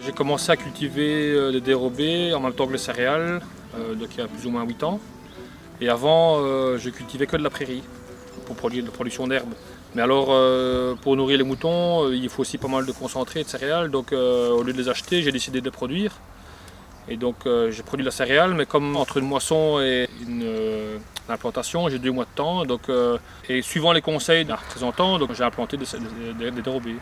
J'ai commencé à cultiver des dérobés en même temps que les céréales, donc il y a plus ou moins 8 ans. Et avant, je cultivais que de la prairie pour produire de la production d'herbes. Mais alors, pour nourrir les moutons, il faut aussi pas mal de concentré de céréales. Donc, au lieu de les acheter, j'ai décidé de les produire. Et donc, j'ai produit de la céréale, mais comme entre une moisson et une implantation, j'ai 2 mois de temps. Donc, et suivant les conseils d'un représentant, donc j'ai implanté des dérobés.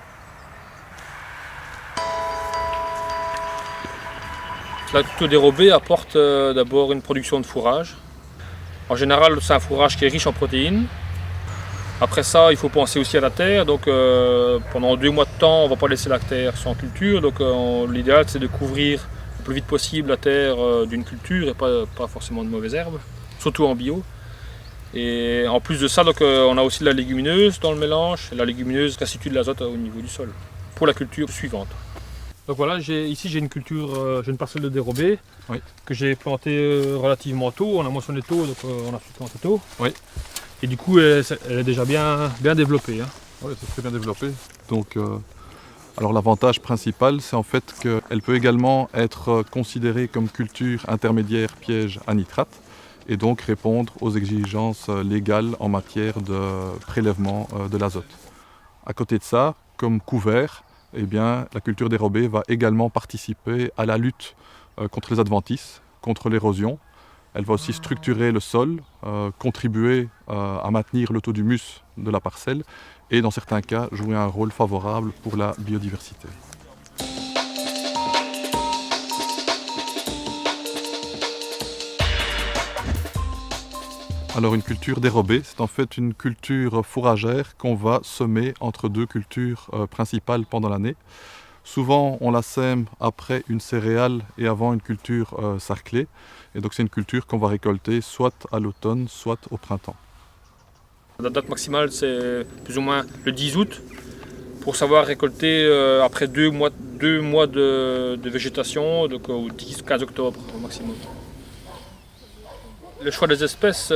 La culture dérobée apporte d'abord une production de fourrage. En général, c'est un fourrage qui est riche en protéines. Après ça, il faut penser aussi à la terre. Donc, pendant 2 mois de temps, on ne va pas laisser la terre sans culture. Donc, l'idéal, c'est de couvrir le plus vite possible la terre d'une culture et pas forcément de mauvaises herbes, surtout en bio. Et en plus de ça, donc, on a aussi de la légumineuse dans le mélange. Et la légumineuse restitue de l'azote au niveau du sol pour la culture suivante. Donc voilà, ici j'ai une culture, j'ai une parcelle de dérobé que j'ai plantée relativement tôt. On a moissonné tôt, donc on a pu planter tôt. Oui. Et du coup, elle est déjà bien développée. Hein. Oui, c'est très bien développé. Donc, alors l'avantage principal, c'est en fait qu'elle peut également être considérée comme culture intermédiaire piège à nitrate et donc répondre aux exigences légales en matière de prélèvement de l'azote. À côté de ça, comme couvert, eh bien, la culture dérobée va également participer à la lutte contre les adventices, contre l'érosion. Elle va aussi structurer le sol, contribuer à maintenir le taux d'humus de la parcelle et dans certains cas jouer un rôle favorable pour la biodiversité. Alors une culture dérobée, c'est en fait une culture fourragère qu'on va semer entre 2 cultures principales pendant l'année. Souvent, on la sème après une céréale et avant une culture sarclée. Et donc, c'est une culture qu'on va récolter soit à l'automne, soit au printemps. La date maximale, c'est plus ou moins le 10 août pour savoir récolter après 2 mois de végétation, donc au 10-15 octobre au maximum. Le choix des espèces,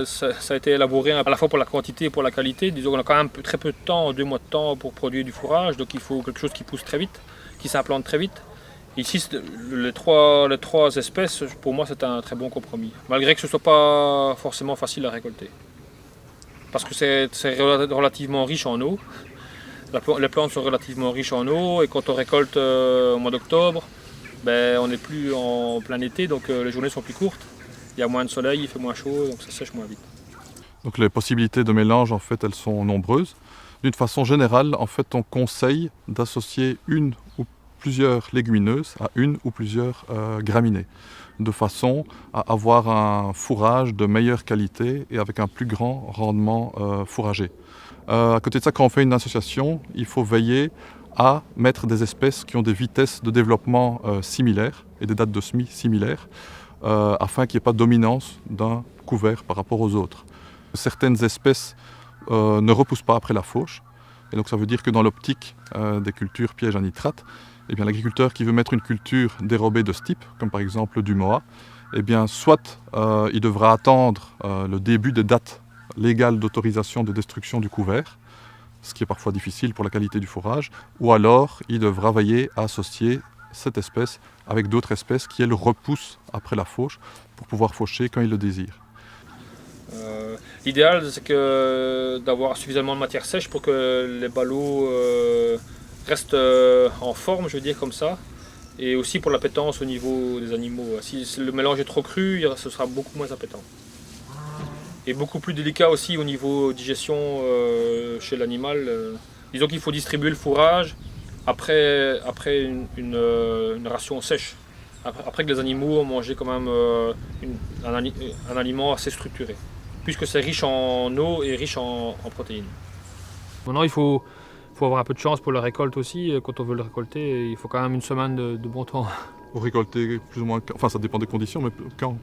ça a été élaboré à la fois pour la quantité et pour la qualité. Disons qu'on a quand même très peu de temps, 2 mois de temps pour produire du fourrage, donc il faut quelque chose qui pousse très vite, qui s'implante très vite. Ici, les trois espèces, pour moi, c'est un très bon compromis, malgré que ce ne soit pas forcément facile à récolter. Parce que c'est relativement riche en eau. Les plantes sont relativement riches en eau, et quand on récolte au mois d'octobre, ben, on n'est plus en plein été, donc les journées sont plus courtes. Il y a moins de soleil, il fait moins chaud, donc ça sèche moins vite. Donc les possibilités de mélange, en fait, elles sont nombreuses. D'une façon générale, en fait, on conseille d'associer une ou plusieurs légumineuses à une ou plusieurs graminées, de façon à avoir un fourrage de meilleure qualité et avec un plus grand rendement fourragé. À côté de ça, quand on fait une association, il faut veiller à mettre des espèces qui ont des vitesses de développement similaires et des dates de semis similaires, afin qu'il n'y ait pas de dominance d'un couvert par rapport aux autres. Certaines espèces ne repoussent pas après la fauche, et donc ça veut dire que dans l'optique des cultures pièges à nitrate, eh bien, l'agriculteur qui veut mettre une culture dérobée de ce type, comme par exemple du Moa, eh bien, soit il devra attendre le début des dates légales d'autorisation de destruction du couvert, ce qui est parfois difficile pour la qualité du fourrage, ou alors il devra veiller à associer cette espèce avec d'autres espèces qui, elles, repoussent après la fauche pour pouvoir faucher quand il le désire. L'idéal, c'est d'avoir suffisamment de matière sèche pour que les ballots restent en forme, je veux dire, comme ça. Et aussi pour l'appétence au niveau des animaux. Si le mélange est trop cru, ce sera beaucoup moins appétant. Et beaucoup plus délicat aussi au niveau digestion chez l'animal. Disons qu'il faut distribuer le fourrage après une ration sèche. Après que les animaux ont mangé quand même un aliment assez structuré. Puisque c'est riche en eau et riche en protéines. Maintenant, il faut avoir un peu de chance pour la récolte aussi. Quand on veut le récolter, il faut quand même une semaine de bon temps. Pour récolter plus ou moins, enfin ça dépend des conditions, mais quand?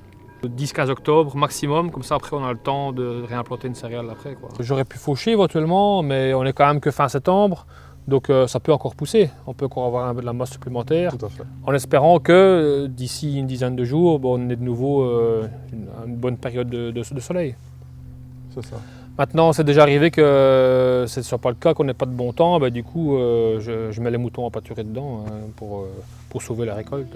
10-15 octobre maximum, comme ça après on a le temps de réimplanter une céréale après. J'aurais pu faucher éventuellement, mais on est quand même que fin septembre, donc ça peut encore pousser. On peut encore avoir un peu de la masse supplémentaire. Tout à fait. En espérant que d'ici une dizaine de jours, on ait de nouveau une bonne période de soleil. C'est ça. Maintenant, c'est déjà arrivé que ce ne soit pas le cas, qu'on n'ait pas de bon temps. Bah, du coup, je mets les moutons à pâturer dedans pour sauver la récolte.